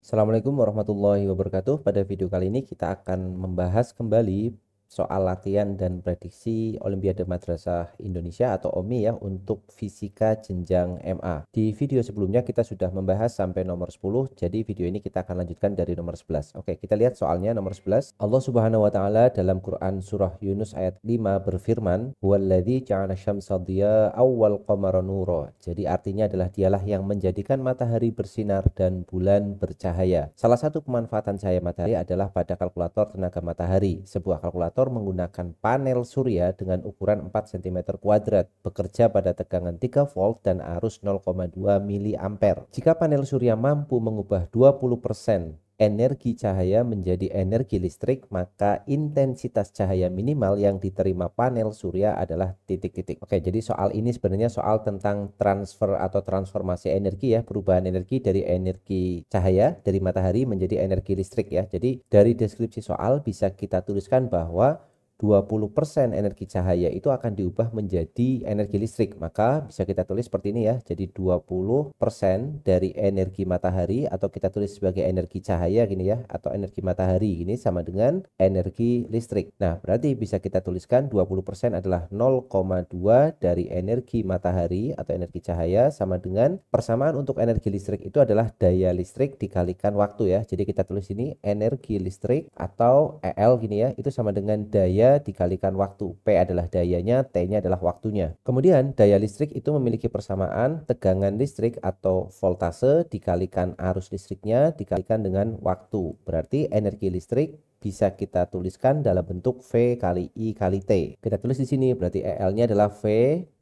Assalamualaikum warahmatullahi wabarakatuh. Pada video kali ini kita akan membahas kembali soal latihan dan prediksi Olimpiade Madrasah Indonesia atau OMI ya untuk fisika jenjang MA. Di video sebelumnya kita sudah membahas sampai nomor 10, jadi video ini kita akan lanjutkan dari nomor 11. Oke, kita lihat soalnya nomor 11. Allah Subhanahu wa taala dalam Quran surah Yunus ayat 5 berfirman, "Huwallazi ja'ala syamsa dhiya'an wal qamara nura." Jadi artinya adalah dialah yang menjadikan matahari bersinar dan bulan bercahaya. Salah satu pemanfaatan cahaya matahari adalah pada kalkulator tenaga matahari. Sebuah kalkulator menggunakan panel surya dengan ukuran 4 cm kuadrat, bekerja pada tegangan 3 volt dan arus 0,2 mA. Jika panel surya mampu mengubah 20% energi cahaya menjadi energi listrik, maka intensitas cahaya minimal yang diterima panel surya adalah titik-titik. Oke, jadi soal ini sebenarnya soal tentang transfer atau transformasi energi ya, perubahan energi dari energi cahaya dari matahari menjadi energi listrik ya. Jadi dari deskripsi soal bisa kita tuliskan bahwa 20% energi cahaya itu akan diubah menjadi energi listrik. Maka bisa kita tulis seperti ini ya. Jadi 20% dari energi matahari atau kita tulis sebagai energi cahaya gini ya, atau energi matahari ini sama dengan energi listrik. Nah, berarti bisa kita tuliskan 20% adalah 0,2 dari energi matahari atau energi cahaya sama dengan persamaan untuk energi listrik itu adalah daya listrik dikalikan waktu ya. Jadi kita tulis ini energi listrik atau EL gini ya, itu sama dengan daya dikalikan waktu. P adalah dayanya, T-nya adalah waktunya. Kemudian daya listrik itu memiliki persamaan tegangan listrik atau voltase dikalikan arus listriknya dikalikan dengan waktu. Berarti energi listrik bisa kita tuliskan dalam bentuk V kali I kali T. Kita tulis di sini berarti EL-nya adalah V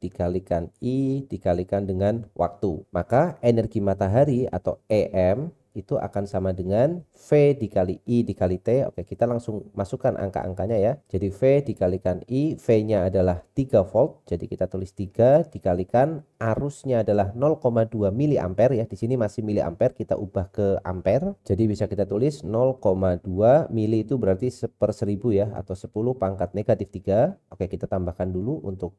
dikalikan I dikalikan dengan waktu. Maka energi matahari atau EM itu akan sama dengan V dikali I dikali T. Oke, kita langsung masukkan angka-angkanya ya. Jadi V dikalikan I, V-nya adalah 3 volt. Jadi kita tulis 3 dikalikan arusnya adalah 0,2 mA ya. Di sini masih miliampere, kita ubah ke ampere. Jadi bisa kita tulis 0,2 mili itu berarti per 1000 ya, atau 10 pangkat negatif 3. Oke, kita tambahkan dulu untuk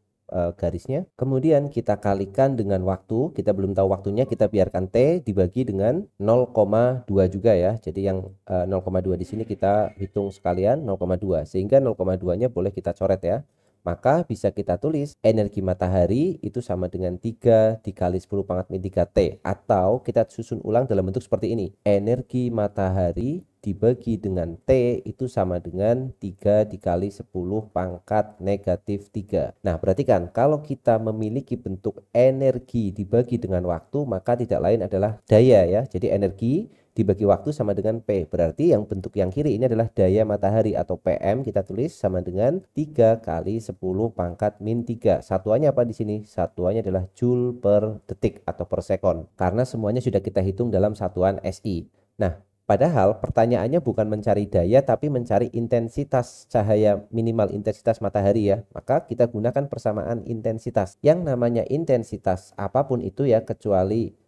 garisnya. Kemudian kita kalikan dengan waktu. Kita belum tahu waktunya, kita biarkan T dibagi dengan 0,2 juga ya. Jadi yang 0,2 di sini kita hitung sekalian 0,2 sehingga 0,2-nya boleh kita coret ya. Maka bisa kita tulis energi matahari itu sama dengan 3 dikali 10 pangkat min 3T. Atau kita susun ulang dalam bentuk seperti ini. Energi matahari dibagi dengan T itu sama dengan 3 dikali 10 pangkat negatif 3. Nah, perhatikan kalau kita memiliki bentuk energi dibagi dengan waktu, maka tidak lain adalah daya ya. Jadi energi dibagi waktu sama dengan P. Berarti yang bentuk yang kiri ini adalah daya matahari atau PM, kita tulis sama dengan 3 kali 10 pangkat min 3. Satuannya apa di sini? Satuannya adalah joule per detik atau per sekon. Karena semuanya sudah kita hitung dalam satuan SI. Nah, padahal pertanyaannya bukan mencari daya tapi mencari intensitas cahaya, minimal intensitas matahari ya. Maka kita gunakan persamaan intensitas. Yang namanya intensitas apapun itu ya, kecuali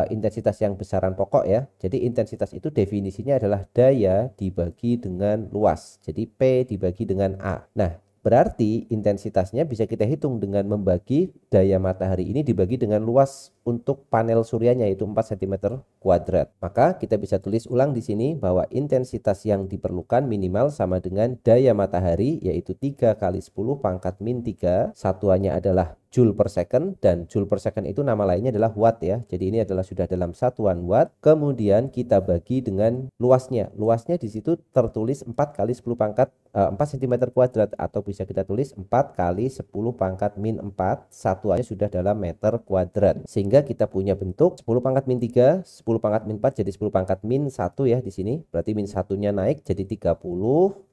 intensitas yang besaran pokok ya. Jadi intensitas itu definisinya adalah daya dibagi dengan luas. Jadi P dibagi dengan A. Nah, berarti intensitasnya bisa kita hitung dengan membagi daya matahari ini dibagi dengan luas untuk panel suryanya, yaitu 4 cm kuadrat. Maka kita bisa tulis ulang di sini bahwa intensitas yang diperlukan minimal sama dengan daya matahari, yaitu 3 kali 10 pangkat min 3. Satuannya adalah joule per second, dan joule per second itu nama lainnya adalah watt ya. Jadi ini adalah sudah dalam satuan watt. Kemudian kita bagi dengan luasnya. Luasnya di situ tertulis 4 kali 10 pangkat 4 cm kuadrat, atau bisa kita tulis 4 kali 10 pangkat min 4. Satuannya sudah dalam meter kuadrat. Sehingga kita punya bentuk 10 pangkat min 3, 10 pangkat min 4 jadi 10 pangkat min 1 ya di sini. Berarti min 1-nya naik jadi 30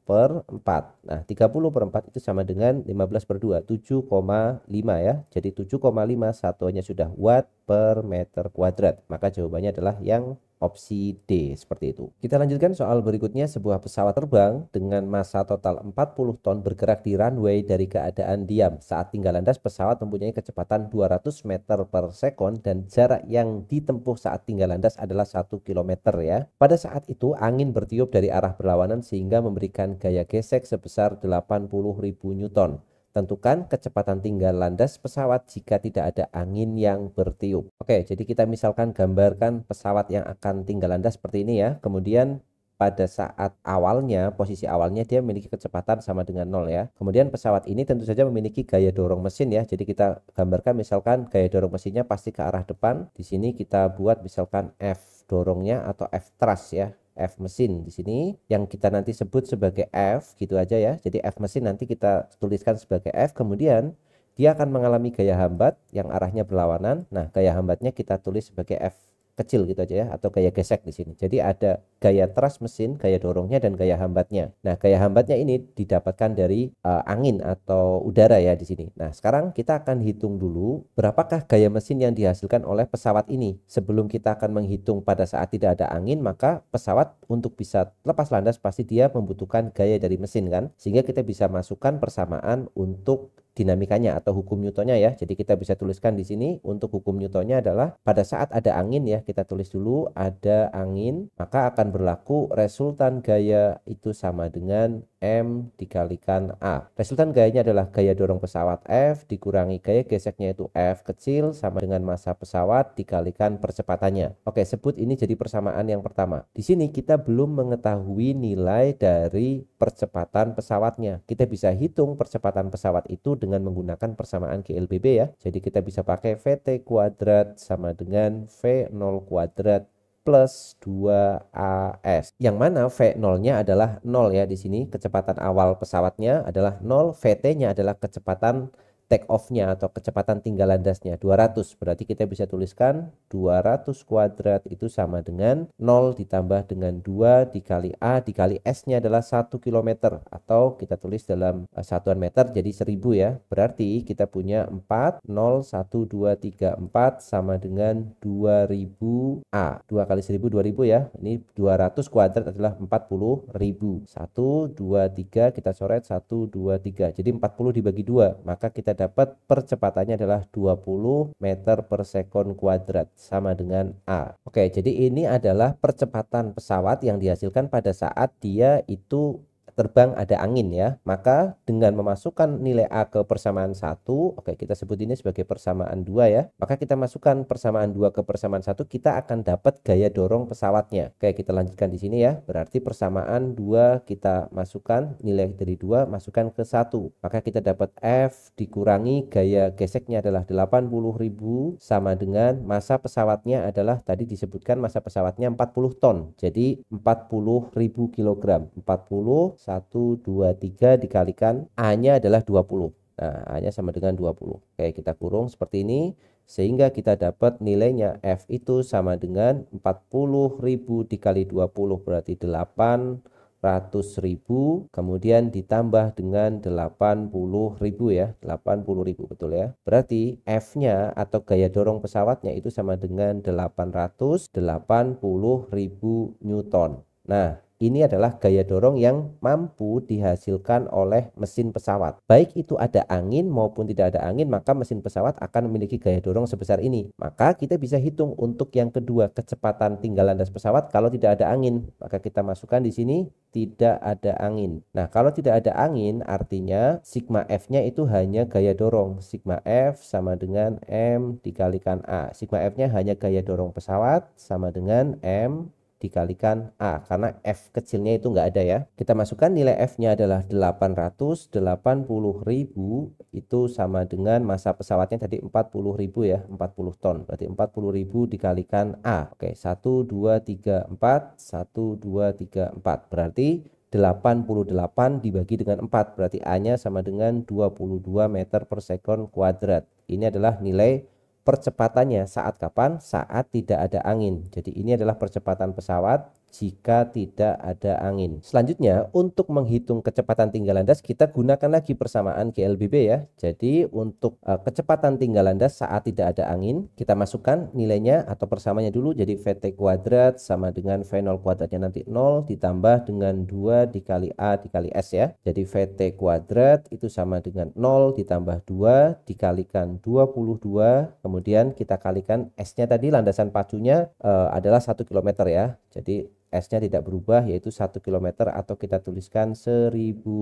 per 4. Nah, 30 per 4 itu sama dengan 15 per 2, 7,5 ya. Jadi 7,5 satuannya sudah watt per meter kuadrat. Maka jawabannya adalah yang opsi D, seperti itu. Kita lanjutkan soal berikutnya. Sebuah pesawat terbang dengan massa total 40 ton bergerak di runway dari keadaan diam. Saat tinggal landas, pesawat mempunyai kecepatan 200 meter per sekon dan jarak yang ditempuh saat tinggal landas adalah 1 km ya. Pada saat itu angin bertiup dari arah berlawanan sehingga memberikan gaya gesek sebesar 80.000 Newton. Tentukan kecepatan tinggal landas pesawat jika tidak ada angin yang bertiup. Oke, jadi kita misalkan gambarkan pesawat yang akan tinggal landas seperti ini ya. Kemudian pada saat awalnya, posisi awalnya dia memiliki kecepatan sama dengan 0 ya. Kemudian pesawat ini tentu saja memiliki gaya dorong mesin ya. Jadi kita gambarkan misalkan gaya dorong mesinnya pasti ke arah depan. Di sini kita buat misalkan F dorongnya atau F thrust ya. F mesin di sini yang kita nanti sebut sebagai F gitu aja ya. Jadi F mesin nanti kita tuliskan sebagai F. Kemudian dia akan mengalami gaya hambat yang arahnya berlawanan. Nah, gaya hambatnya kita tulis sebagai F kecil gitu aja ya, atau gaya gesek di sini. Jadi ada gaya thrust mesin, gaya dorongnya, dan gaya hambatnya. Nah, gaya hambatnya ini didapatkan dari angin atau udara ya di sini. Nah, sekarang kita akan hitung dulu berapakah gaya mesin yang dihasilkan oleh pesawat ini. Sebelum kita akan menghitung pada saat tidak ada angin, maka pesawat untuk bisa lepas landas pasti dia membutuhkan gaya dari mesin kan. Sehingga kita bisa masukkan persamaan untuk dinamikanya atau hukum Newtonnya ya. Jadi kita bisa tuliskan di sini untuk hukum Newtonnya adalah pada saat ada angin ya, kita tulis dulu ada angin, maka akan berlaku resultan gaya itu sama dengan M dikalikan A. Resultan gayanya adalah gaya dorong pesawat F dikurangi gaya geseknya itu F kecil sama dengan massa pesawat dikalikan percepatannya. Oke, sebut ini jadi persamaan yang pertama. Di sini kita belum mengetahui nilai dari percepatan pesawatnya. Kita bisa hitung percepatan pesawat itu dengan menggunakan persamaan GLBB ya. Jadi kita bisa pakai VT kuadrat sama dengan V0 kuadrat plus 2AS. Yang mana V0-nya adalah 0 ya di sini. Kecepatan awal pesawatnya adalah 0, VT-nya adalah kecepatan take off-nya atau kecepatan tinggal landasnya 200. Berarti kita bisa tuliskan 200 kuadrat itu sama dengan 0 ditambah dengan 2 dikali A dikali S-nya adalah 1 km atau kita tulis dalam satuan meter jadi 1000 ya. Berarti kita punya 4, 0, 1, 2, 3, 4 sama dengan 2000 A. 2 kali 1000, 2000 ya. Ini 200 kuadrat adalah 40.000. 1, 2, 3 kita coret 1, 2, 3. Jadi 40 dibagi 2. Maka kita dapat percepatannya adalah 20 meter per sekon kuadrat sama dengan A. Oke, jadi ini adalah percepatan pesawat yang dihasilkan pada saat dia itu terbang ada angin ya. Maka dengan memasukkan nilai A ke persamaan 1, oke kita sebut ini sebagai persamaan 2 ya. Maka kita masukkan persamaan 2 ke persamaan 1, kita akan dapat gaya dorong pesawatnya. Oke, kita lanjutkan di sini ya. Berarti persamaan 2 kita masukkan nilai dari 2 masukkan ke 1. Maka kita dapat F dikurangi gaya geseknya adalah 80.000 sama dengan massa pesawatnya adalah tadi disebutkan massa pesawatnya 40 ton. Jadi 40.000 kg. 40 1, 2, 3 dikalikan A-nya adalah 20. Nah, A-nya sama dengan 20. Oke, kita kurung seperti ini. Sehingga kita dapat nilainya F itu sama dengan 40.000 dikali 20 berarti 800.000. Kemudian ditambah dengan 80.000 ya. 80.000 betul ya. Berarti F-nya atau gaya dorong pesawatnya itu sama dengan 880.000 Newton. Nah, ini adalah gaya dorong yang mampu dihasilkan oleh mesin pesawat. Baik itu ada angin maupun tidak ada angin, maka mesin pesawat akan memiliki gaya dorong sebesar ini. Maka kita bisa hitung untuk yang kedua, kecepatan tinggal landas pesawat kalau tidak ada angin. Maka kita masukkan di sini tidak ada angin. Nah, kalau tidak ada angin artinya sigma F-nya itu hanya gaya dorong. Sigma F sama dengan M dikalikan A. Sigma F-nya hanya gaya dorong pesawat sama dengan M dikalikan A karena F kecilnya itu enggak ada ya. Kita masukkan nilai F-nya adalah 880.000 itu sama dengan massa pesawatnya tadi 40.000 ya, 40 ton. Berarti 40.000 dikalikan A. Oke, 1 2 3 4 1 2 3 4. Berarti 88 dibagi dengan 4 berarti A-nya sama dengan 22 meter per sekon kuadrat. Ini adalah nilai percepatannya saat kapan? Saat tidak ada angin. Jadi ini adalah percepatan pesawat jika tidak ada angin. Selanjutnya untuk menghitung kecepatan tinggal landas kita gunakan lagi persamaan GLBB ya. Jadi untuk kecepatan tinggal landas saat tidak ada angin kita masukkan nilainya atau persamaannya dulu. Jadi VT kuadrat sama dengan V0 kuadratnya nanti 0 ditambah dengan 2 dikali A dikali S ya. Jadi VT kuadrat itu sama dengan 0 ditambah 2 dikalikan 22. Kemudian kita kalikan S-nya tadi landasan pacunya adalah 1 km ya. Jadi S-nya tidak berubah yaitu 1 km atau kita tuliskan 1000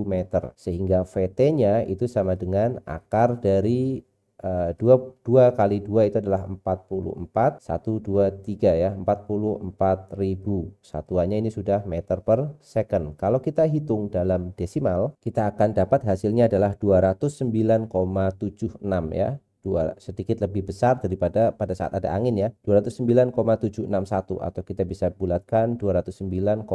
meter. Sehingga VT-nya itu sama dengan akar dari 2 kali 2 itu adalah 44, 1, 2, 3 ya, 44.000. Satuannya ini sudah meter per second. Kalau kita hitung dalam desimal, kita akan dapat hasilnya adalah 209,76 ya. Sedikit lebih besar daripada pada saat ada angin ya, 209,761 atau kita bisa bulatkan 209,8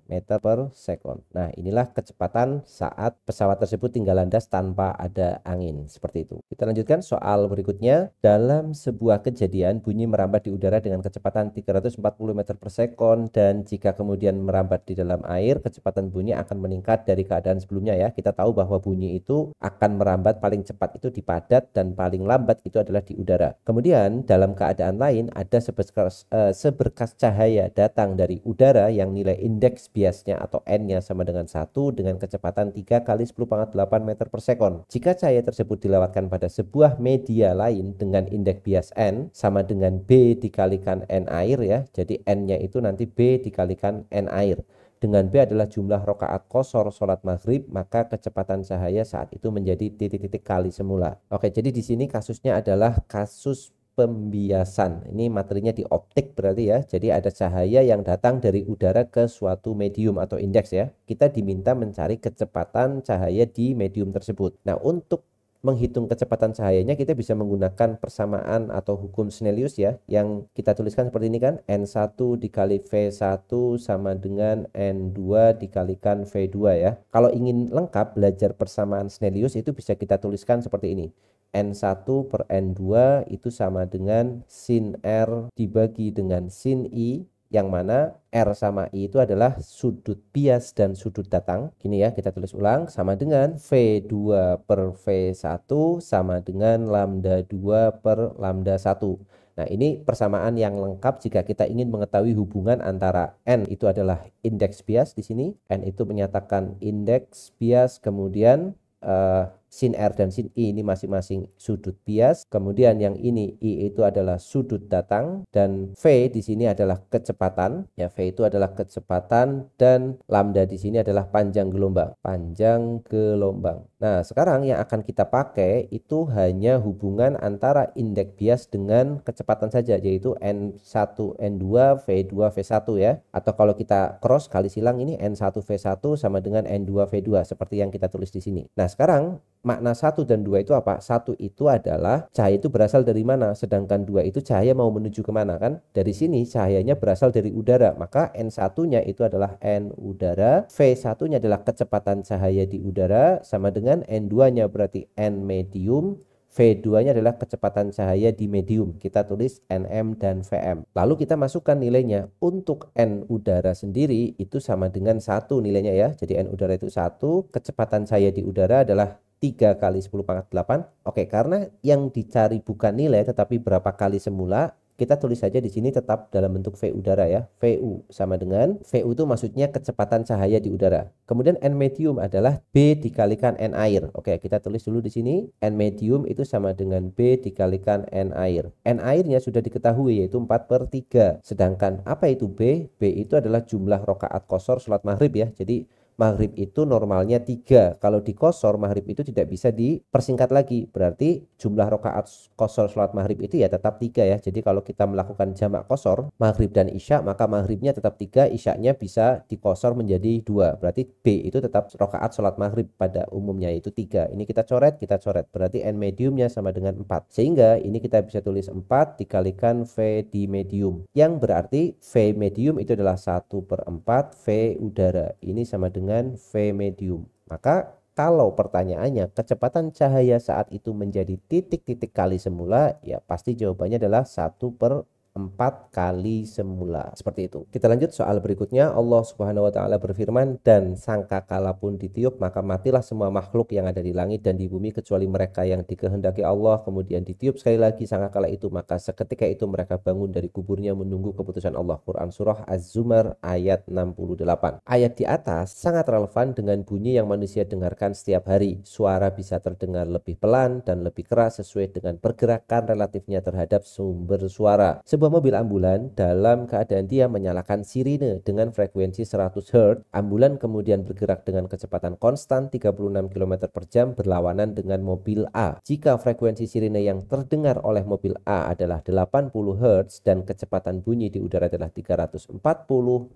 meter per second. Nah, inilah kecepatan saat pesawat tersebut tinggal landas tanpa ada angin, seperti itu. Kita lanjutkan soal berikutnya. Dalam sebuah kejadian bunyi merambat di udara dengan kecepatan 340 meter per second, dan jika kemudian merambat di dalam air, kecepatan bunyi akan meningkat dari keadaan sebelumnya ya. Kita tahu bahwa bunyi itu akan merambat paling cepat itu di padat dan paling lambat itu adalah di udara. Kemudian dalam keadaan lain ada seberkas cahaya datang dari udara yang nilai indeks biasnya atau N-nya sama dengan 1 dengan kecepatan 3 kali 10⁸ meter per second. Jika cahaya tersebut dilewatkan pada sebuah media lain dengan indeks bias N sama dengan B dikalikan N air ya. Jadi N-nya itu nanti B dikalikan N air. Dengan B adalah jumlah rakaat qashar sholat maghrib, maka kecepatan cahaya saat itu menjadi titik-titik kali semula. Oke, jadi di sini kasusnya adalah kasus pembiasan. Ini materinya di optik berarti ya. Jadi ada cahaya yang datang dari udara ke suatu medium atau indeks ya. Kita diminta mencari kecepatan cahaya di medium tersebut. Nah, untuk menghitung kecepatan cahayanya kita bisa menggunakan persamaan atau hukum Snellius ya, yang kita tuliskan seperti ini kan, N1 dikali V1 sama dengan N2 dikalikan V2 ya. Kalau ingin lengkap belajar persamaan Snellius itu bisa kita tuliskan seperti ini, N1 per N2 itu sama dengan sin R dibagi dengan sin I, yang mana R sama I itu adalah sudut bias dan sudut datang. Gini ya, kita tulis ulang, sama dengan V2 per V1 sama dengan lambda 2 per lambda 1. Nah, ini persamaan yang lengkap jika kita ingin mengetahui hubungan antara N itu adalah indeks bias di sini. N itu menyatakan indeks bias, kemudian sin R dan sin I ini masing-masing sudut bias. Kemudian yang ini I itu adalah sudut datang, dan V di sini adalah kecepatan. Ya, V itu adalah kecepatan, dan lambda di sini adalah panjang gelombang. Panjang gelombang. Nah, sekarang yang akan kita pakai itu hanya hubungan antara indeks bias dengan kecepatan saja, yaitu N1 N2 V2 V1 ya. Atau kalau kita cross kali silang ini N1 V1 sama dengan N2 V2 seperti yang kita tulis di sini. Nah, sekarang makna 1 dan 2 itu apa? 1 itu adalah cahaya itu berasal dari mana, sedangkan 2 itu cahaya mau menuju kemana kan? Dari sini cahayanya berasal dari udara, maka N1-nya itu adalah N udara, V1-nya adalah kecepatan cahaya di udara, sama dengan N2-nya berarti N medium, V2-nya adalah kecepatan cahaya di medium. Kita tulis Nm dan Vm. Lalu kita masukkan nilainya. Untuk N udara sendiri itu sama dengan 1 nilainya ya. Jadi N udara itu 1, kecepatan cahaya di udara adalah 3 kali 10⁸. Oke, karena yang dicari bukan nilai tetapi berapa kali semula, kita tulis saja di sini tetap dalam bentuk V udara ya. VU sama dengan, VU itu maksudnya kecepatan cahaya di udara. Kemudian N medium adalah B dikalikan N air. Oke, kita tulis dulu di sini. N medium itu sama dengan B dikalikan N air. N airnya sudah diketahui yaitu 4/3. Sedangkan apa itu B? B itu adalah jumlah rakaat qashar sholat maghrib ya. Jadi maghrib itu normalnya 3. Kalau dikosor maghrib itu tidak bisa dipersingkat lagi. Berarti jumlah rakaat qashar sholat maghrib itu ya tetap 3 ya. Jadi kalau kita melakukan jamak qashar maghrib dan isya, maka maghribnya tetap 3, isyanya bisa dikosor menjadi 2. Berarti B itu tetap rakaat sholat maghrib pada umumnya yaitu 3. Ini kita coret. Berarti N mediumnya sama dengan 4. Sehingga ini kita bisa tulis 4 dikalikan V di medium. Yang berarti V medium itu adalah 1/4 V udara. Ini sama dengan V medium. Maka kalau pertanyaannya kecepatan cahaya saat itu menjadi titik-titik kali semula, ya pasti jawabannya adalah 1/4 kali semula. Seperti itu. Kita lanjut soal berikutnya. Allah Subhanahu wa taala berfirman, dan sangkakala pun ditiup, maka matilah semua makhluk yang ada di langit dan di bumi kecuali mereka yang dikehendaki Allah. Kemudian ditiup sekali lagi sangkakala itu, maka seketika itu mereka bangun dari kuburnya menunggu keputusan Allah. Quran surah Az-Zumar ayat 68. Ayat di atas sangat relevan dengan bunyi yang manusia dengarkan setiap hari. Suara bisa terdengar lebih pelan dan lebih keras sesuai dengan pergerakan relatifnya terhadap sumber suara. Sebuah sebuah mobil ambulan dalam keadaan dia menyalakan sirine dengan frekuensi 100 Hz. Ambulan kemudian bergerak dengan kecepatan konstan 36 km per jam berlawanan dengan mobil A. Jika frekuensi sirine yang terdengar oleh mobil A adalah 80 Hz dan kecepatan bunyi di udara adalah 340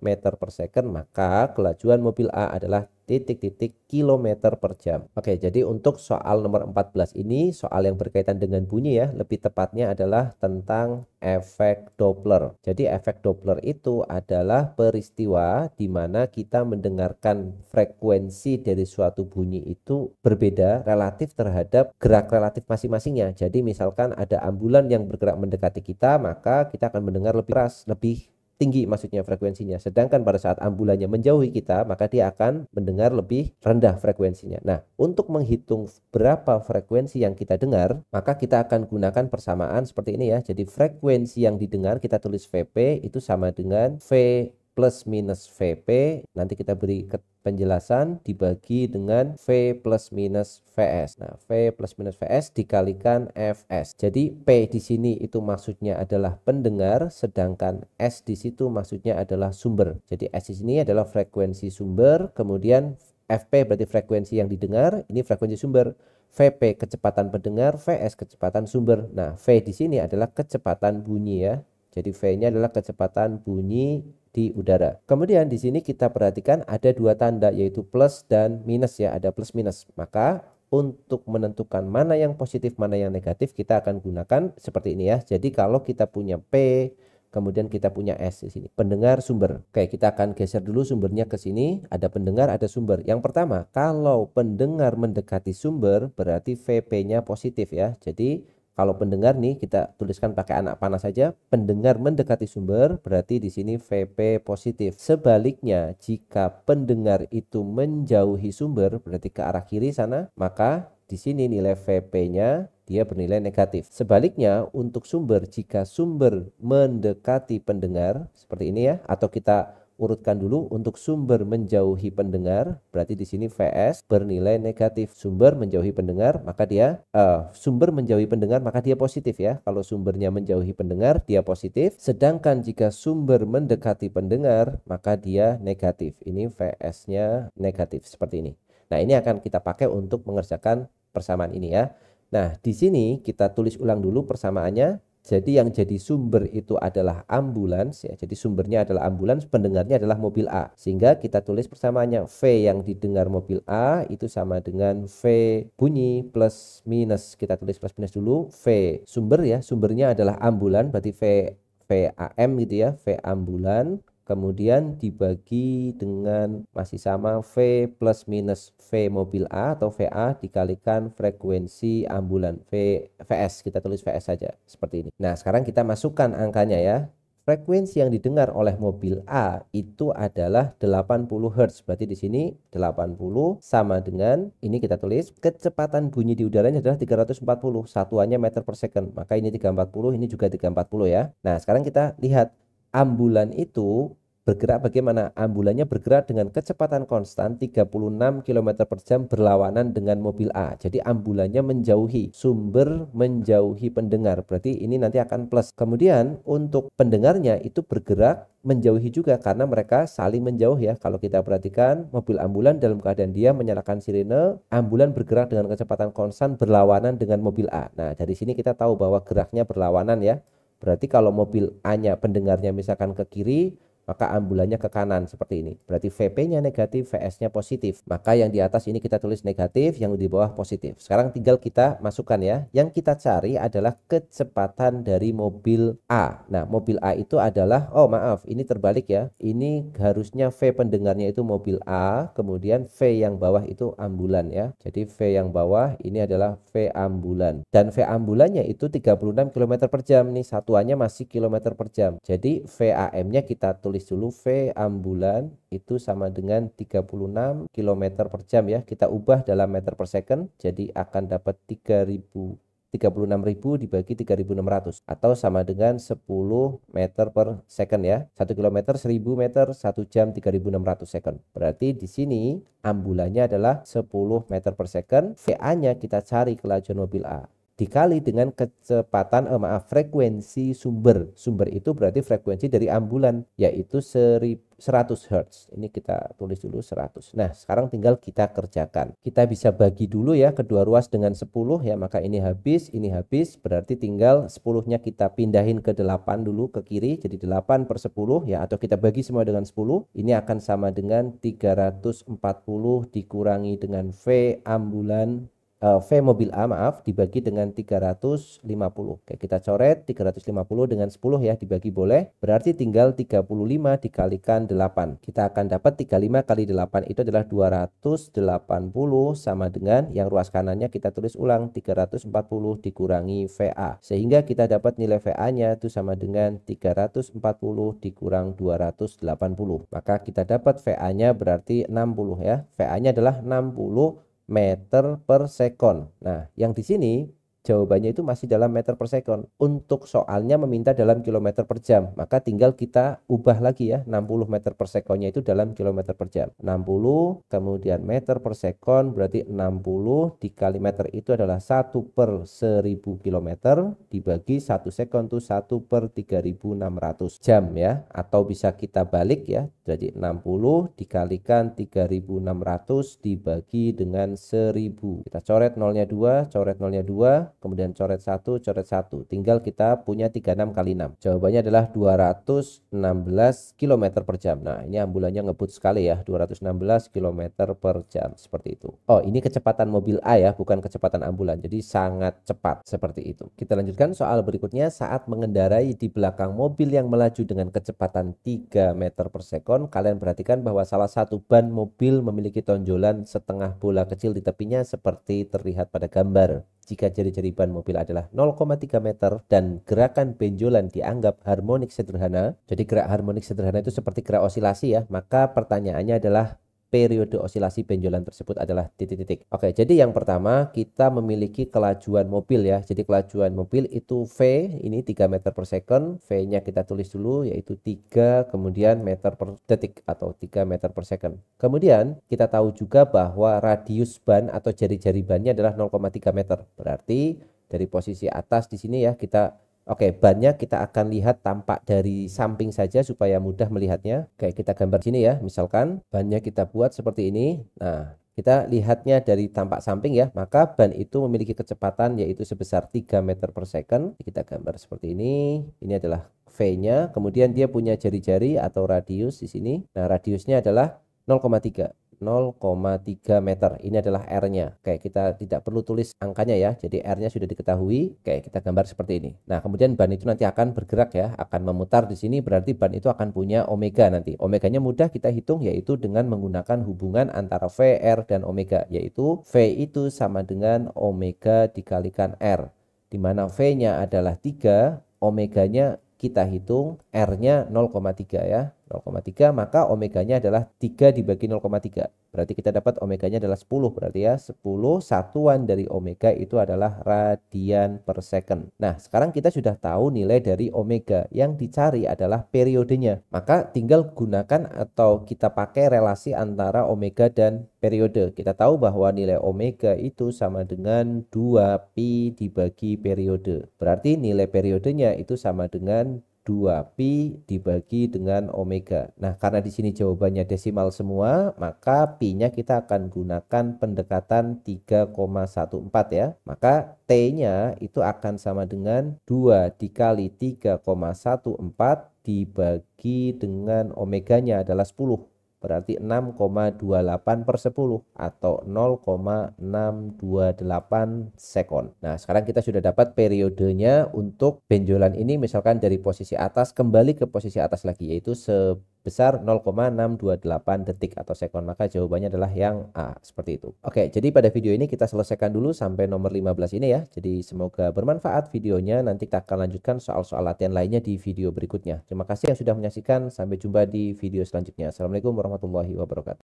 meter per second, maka kelajuan mobil A adalah titik-titik kilometer per jam. Oke, jadi untuk soal nomor 14 ini soal yang berkaitan dengan bunyi ya, lebih tepatnya adalah tentang efek Doppler. Jadi efek Doppler itu adalah peristiwa di mana kita mendengarkan frekuensi dari suatu bunyi itu berbeda relatif terhadap gerak relatif masing-masingnya. Jadi misalkan ada ambulan yang bergerak mendekati kita, maka kita akan mendengar lebih keras, lebih tinggi maksudnya frekuensinya. Sedangkan pada saat ambulannya menjauhi kita, maka dia akan mendengar lebih rendah frekuensinya. Nah, untuk menghitung berapa frekuensi yang kita dengar, maka kita akan gunakan persamaan seperti ini ya. Jadi frekuensi yang didengar kita tulis VP itu sama dengan V plus minus VP, nanti kita beri penjelasan dibagi dengan V plus minus VS. Nah, V plus minus VS dikalikan Fs. Jadi P di sini itu maksudnya adalah pendengar, sedangkan S di situ maksudnya adalah sumber. Jadi S di sini adalah frekuensi sumber, kemudian Fp berarti frekuensi yang didengar, ini frekuensi sumber. Vp kecepatan pendengar, Vs kecepatan sumber. Nah, V di sini adalah kecepatan bunyi ya. Jadi V-nya adalah kecepatan bunyi di udara. Kemudian di sini kita perhatikan ada dua tanda yaitu plus dan minus ya, ada plus minus. Maka untuk menentukan mana yang positif mana yang negatif kita akan gunakan seperti ini ya. Jadi kalau kita punya P kemudian kita punya S di sini. Pendengar sumber. Oke, kita akan geser dulu sumbernya ke sini. Ada pendengar, ada sumber. Yang pertama, kalau pendengar mendekati sumber berarti VP-nya positif ya. Jadi kalau pendengar nih kita tuliskan pakai anak panah saja, pendengar mendekati sumber berarti di sini VP positif. Sebaliknya, jika pendengar itu menjauhi sumber berarti ke arah kiri sana, maka di sini nilai VP-nya dia bernilai negatif. Sebaliknya, untuk sumber jika sumber mendekati pendengar seperti ini ya, atau kita urutkan dulu untuk sumber menjauhi pendengar berarti di sini VS bernilai negatif. Sumber menjauhi pendengar maka dia positif ya. Kalau sumbernya menjauhi pendengar dia positif, sedangkan jika sumber mendekati pendengar maka dia negatif. Ini VS-nya negatif seperti ini. Nah, ini akan kita pakai untuk mengerjakan persamaan ini ya. Nah, di sini kita tulis ulang dulu persamaannya. Jadi yang jadi sumber itu adalah ambulans ya. Jadi sumbernya adalah ambulans, pendengarnya adalah mobil A. Sehingga kita tulis persamaannya V yang didengar mobil A itu sama dengan V bunyi plus minus. Kita tulis plus minus dulu. V sumber ya, sumbernya adalah ambulan berarti VAM gitu ya, V ambulan. Kemudian dibagi dengan masih sama V plus minus V mobil A atau VA dikalikan frekuensi ambulan VS, kita tulis VS saja seperti ini. Nah, sekarang kita masukkan angkanya ya. Frekuensi yang didengar oleh mobil A itu adalah 80 Hz. Berarti di sini 80 sama dengan ini kita tulis kecepatan bunyi di udaranya adalah 340, satuannya meter per second. Maka ini 340, ini juga 340 ya. Nah, sekarang kita lihat ambulan itu bergerak bagaimana? Ambulannya bergerak dengan kecepatan konstan 36 km per jam berlawanan dengan mobil A. Jadi ambulannya menjauhi, sumber menjauhi pendengar. Berarti ini nanti akan plus. Kemudian untuk pendengarnya itu bergerak menjauhi juga karena mereka saling menjauh ya. Kalau kita perhatikan mobil ambulan dalam keadaan dia menyalakan sirene, ambulan bergerak dengan kecepatan konstan berlawanan dengan mobil A. Nah, dari sini kita tahu bahwa geraknya berlawanan ya. Berarti kalau mobil A-nya pendengarnya misalkan ke kiri, maka ambulannya ke kanan seperti ini. Berarti VP-nya negatif, VS-nya positif. Maka yang di atas ini kita tulis negatif, yang di bawah positif. Sekarang tinggal kita masukkan ya. Yang kita cari adalah kecepatan dari mobil A. Nah, mobil A itu adalah, oh maaf, ini terbalik ya. Ini harusnya V pendengarnya itu mobil A, kemudian V yang bawah itu ambulan ya. Jadi V yang bawah ini adalah V ambulan. Dan V ambulannya itu 36 km per jam nih, satuannya masih kilometer per jam. Jadi VAM-nya kita tulis dulu, V ambulan itu sama dengan 36 km per jam ya. Kita ubah dalam meter per second, jadi akan dapat 36.000 dibagi 3.600 atau sama dengan 10 meter per second ya. 1 km 1000 meter, 1 jam 3.600 second. Berarti di sini ambulannya adalah 10 meter per second. VA-nya kita cari kelajuan mobil A. dikali dengan kecepatan frekuensi sumber. Sumber itu berarti frekuensi dari ambulan, yaitu 100 Hz. Ini kita tulis dulu 100. Nah, sekarang tinggal kita kerjakan. Kita bisa bagi dulu ya kedua ruas dengan 10 ya, maka ini habis, berarti tinggal 10-nya kita pindahin ke 8 dulu ke kiri, jadi 8/10 ya, atau kita bagi semua dengan 10. Ini akan sama dengan 340 dikurangi dengan V ambulan, V mobil A maaf, dibagi dengan 350. Oke, kita coret 350 dengan 10 ya, dibagi boleh. Berarti tinggal 35 dikalikan 8. Kita akan dapat 35 kali 8 itu adalah 280 sama dengan yang ruas kanannya kita tulis ulang 340 dikurangi VA. Sehingga kita dapat nilai VA-nya itu sama dengan 340 dikurang 280. Maka kita dapat VA-nya berarti 60 ya. VA-nya adalah 60 meter per sekon. Nah, yang di sini jawabannya itu masih dalam meter per sekon. Untuk soalnya meminta dalam kilometer per jam, maka tinggal kita ubah lagi ya, 60 meter per sekonnya itu dalam kilometer per jam. 60 kemudian meter per sekon berarti 60 dikali meter itu adalah 1/1000 kilometer dibagi 1 sekon itu 1/3600 jam ya. Atau bisa kita balik ya, jadi 60 dikalikan 3600 dibagi dengan 1000. Kita coret nolnya 2, coret nolnya 2, kemudian coret 1, coret 1. Tinggal kita punya 36 kali 6. Jawabannya adalah 216 km per jam. Nah, ini ambulannya ngebut sekali ya, 216 km per jam. Seperti itu. Oh, ini kecepatan mobil A ya, bukan kecepatan ambulan. Jadi sangat cepat seperti itu. Kita lanjutkan soal berikutnya. Saat mengendarai di belakang mobil yang melaju dengan kecepatan 3 meter per sekon, kalian perhatikan bahwa salah satu ban mobil memiliki tonjolan setengah bola kecil di tepinya seperti terlihat pada gambar. Jika jari-jari ban mobil adalah 0,3 meter dan gerakan benjolan dianggap harmonik sederhana, jadi gerak harmonik sederhana itu seperti gerak osilasi ya, maka pertanyaannya adalah periode osilasi benjolan tersebut adalah titik-titik. Oke, jadi yang pertama kita memiliki kelajuan mobil ya. Jadi kelajuan mobil itu V, ini 3 meter per second. V-nya kita tulis dulu yaitu 3 kemudian meter per detik atau 3 meter per second. Kemudian kita tahu juga bahwa radius ban atau jari-jari bannya adalah 0,3 meter. Berarti dari posisi atas di sini ya Oke, bannya kita akan lihat tampak dari samping saja supaya mudah melihatnya. Oke, kita gambar sini ya. Misalkan bannya kita buat seperti ini. Nah, kita lihatnya dari tampak samping ya. Maka ban itu memiliki kecepatan yaitu sebesar 3 meter per second. Kita gambar seperti ini. Ini adalah V-nya. Kemudian dia punya jari-jari atau radius di sini. Nah, radiusnya adalah 0,3 meter. Ini adalah R-nya. Oke, kita tidak perlu tulis angkanya ya. Jadi R-nya sudah diketahui. Oke, kita gambar seperti ini. Nah, kemudian ban itu nanti akan bergerak ya, akan memutar di sini, berarti ban itu akan punya omega nanti. Omeganya mudah kita hitung yaitu dengan menggunakan hubungan antara V, R, dan omega, yaitu V itu sama dengan omega dikalikan R. Di mana V-nya adalah 3, omeganya kita hitung R-nya 0,3 ya. 0,3 maka omeganya adalah 3 dibagi 0,3. Berarti kita dapat omeganya adalah 10. Berarti ya 10 satuan dari omega itu adalah radian per second. Nah, sekarang kita sudah tahu nilai dari omega. Yang dicari adalah periodenya. Maka tinggal gunakan atau kita pakai relasi antara omega dan periode. Kita tahu bahwa nilai omega itu sama dengan 2pi dibagi periode. Berarti nilai periodenya itu sama dengan 2pi dibagi dengan omega. Nah, karena di sini jawabannya desimal semua, maka pi-nya kita akan gunakan pendekatan 3,14 ya. Maka T-nya itu akan sama dengan 2 dikali 3,14 dibagi dengan omeganya adalah 10. Berarti 6,28/10 atau 0,628 sekon. Nah, sekarang kita sudah dapat periodenya untuk benjolan ini, misalkan dari posisi atas kembali ke posisi atas lagi, yaitu sebesar 0,628 detik atau sekon. Maka jawabannya adalah yang A, seperti itu. Oke, jadi pada video ini kita selesaikan dulu sampai nomor 15 ini ya. Jadi semoga bermanfaat videonya. Nanti kita akan lanjutkan soal-soal latihan lainnya di video berikutnya. Terima kasih yang sudah menyaksikan. Sampai jumpa di video selanjutnya. Assalamualaikum warahmatullahi wabarakatuh.